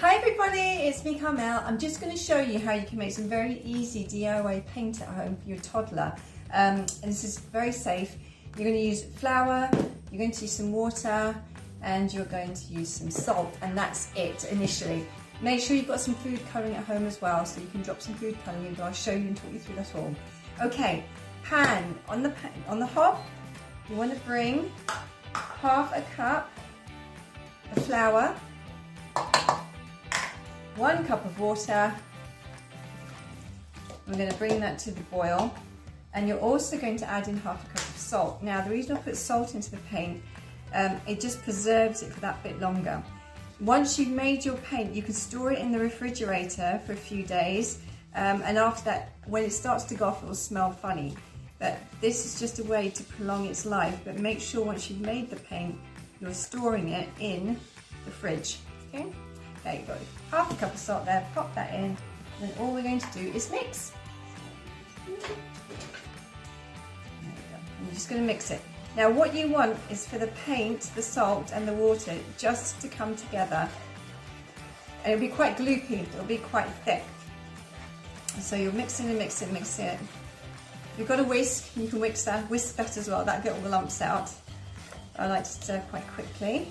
Hi everybody, it's me Carmel. I'm just going to show you how you can make some very easy DIY paint at home for your toddler. And this is very safe. You're going to use flour, you're going to use some water, and you're going to use some salt, and that's it initially. Make sure you've got some food colouring at home as well, so you can drop some food colouring in, but I'll show you and talk you through that all. Okay, on the hob, you want to bring half a cup of flour, 1 cup of water. I'm going to bring that to the boil, and you're also going to add in half a cup of salt. Now the reason I put salt into the paint, it just preserves it for that bit longer. Once you've made your paint, you can store it in the refrigerator for a few days, and after that, when it starts to go off, it will smell funny. But this is just a way to prolong its life, but make sure once you've made the paint, you're storing it in the fridge. Okay? There you go. Half a cup of salt there, pop that in, and then all we're going to do is mix. There you go. And you're just going to mix it. Now what you want is for the paint, the salt and the water just to come together. And it'll be quite gloopy, it'll be quite thick. So you're mixing and mixing, mixing it. If you've got a whisk, you can whisk that as well, that'll get all the lumps out. I like to stir quite quickly.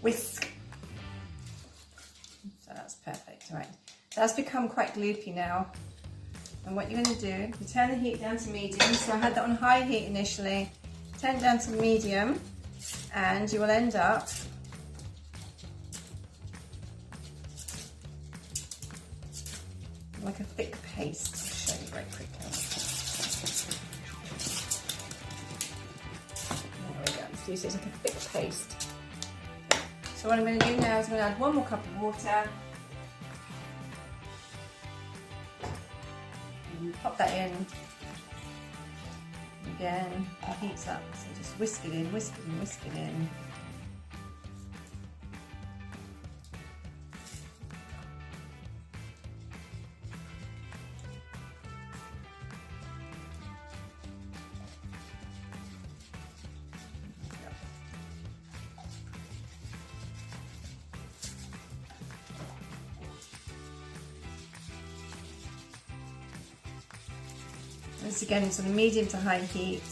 Whisk. So that's perfect, right. That's become quite gloopy now. And what you're going to do, you turn the heat down to medium. So I had that on high heat initially. Turn it down to medium, and you will end up like a thick paste. I'll show you very quickly. There we go. So you see it's like a thick paste. So what I'm going to do now is I'm going to add 1 more cup of water. And pop that in. Again, the heat's up, so just whisk it in, whisk it in, whisk it in. Once again, it's on a medium to high heat.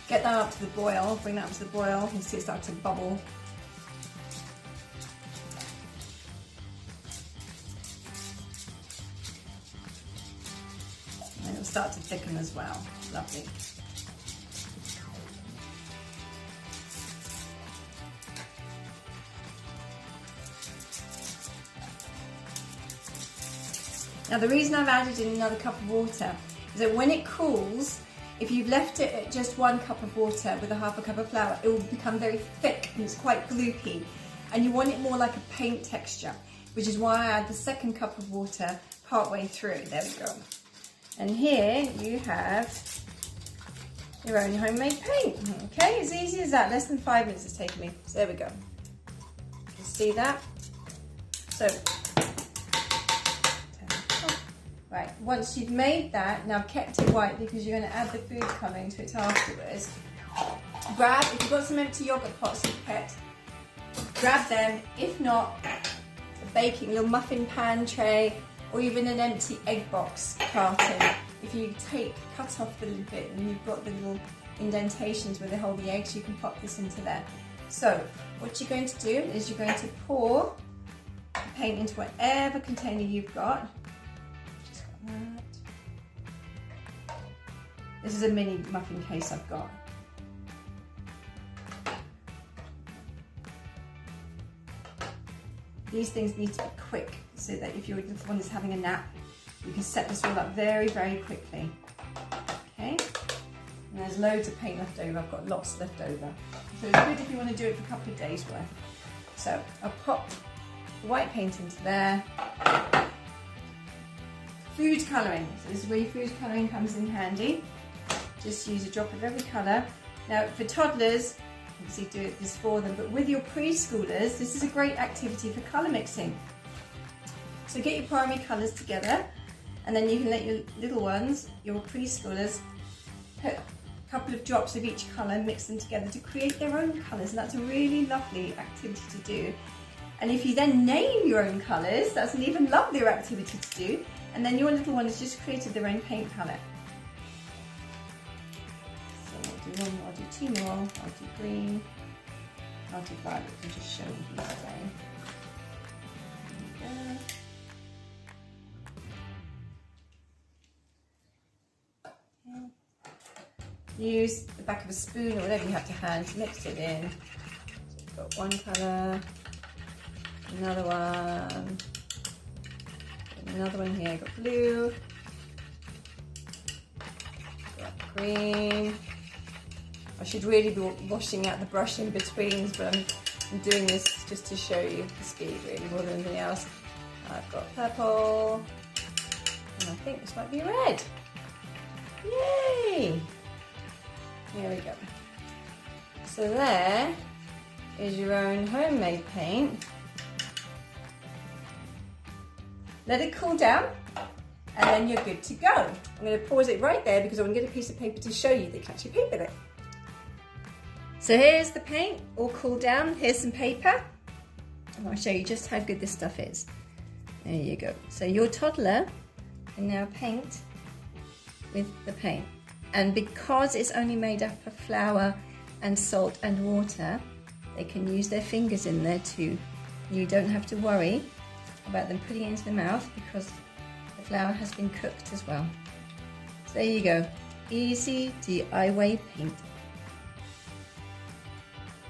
Get that up to the boil, bring that up to the boil, you can see it start to bubble. And it'll start to thicken as well. Lovely. Now the reason I've added in another cup of water is that when it cools, if you've left it at just 1 cup of water with a half a cup of flour, it will become very thick and it's quite gloopy. And you want it more like a paint texture, which is why I add the 2nd cup of water partway through. There we go. And here you have your own homemade paint. Okay, as easy as that. Less than 5 minutes it's taken me. So there we go. You can see that. So, right, once you've made that, now I've kept it white because you're going to add the food colouring to it afterwards. If you've got some empty yogurt pots you've kept, grab them. If not, a baking little muffin pan tray, or even an empty egg box carton. If you cut off the little bit and you've got the little indentations where they hold the eggs, you can pop this into there. So what you're going to do is you're going to pour the paint into whatever container you've got. Just got that. This is a mini muffin case I've got. These things need to be quick so that if you're the one that's having a nap, you can set this all up very, very quickly. And there's loads of paint left over. I've got lots left over. So it's good if you want to do it for a couple of days worth. So I'll pop the white paint into there. Food colouring. So this is where your food colouring comes in handy. Just use a drop of every colour. Now for toddlers, obviously do this for them, but with your preschoolers, this is a great activity for colour mixing. So get your primary colours together, and then you can let your little ones, your preschoolers, put a couple of drops of each colour, mix them together to create their own colours, and that's a really lovely activity to do. And if you then name your own colours, that's an even lovelier activity to do, and then your little one has just created their own paint palette. So I'll do one, I'll do two more, I'll do green, I'll do violet, I'm just showing you today. Use the back of a spoon or whatever you have to hand to mix it in. So you've got one colour, another one, another one here. Got blue, got green. I should really be washing out the brush in betweens, but I'm doing this just to show you the speed really more than anything else. I've got purple, and I think this might be red. Yay! Here we go. So there is your own homemade paint. Let it cool down and then you're good to go. I'm going to pause it right there because I want to get a piece of paper to show you that you can actually paint with it. So here's the paint all cooled down. Here's some paper and I'll show you just how good this stuff is. There you go. So your toddler can now paint with the paint. And because it's only made up of flour and salt and water, they can use their fingers in there too. You don't have to worry about them putting it into the mouth because the flour has been cooked as well. So there you go, easy DIY paint.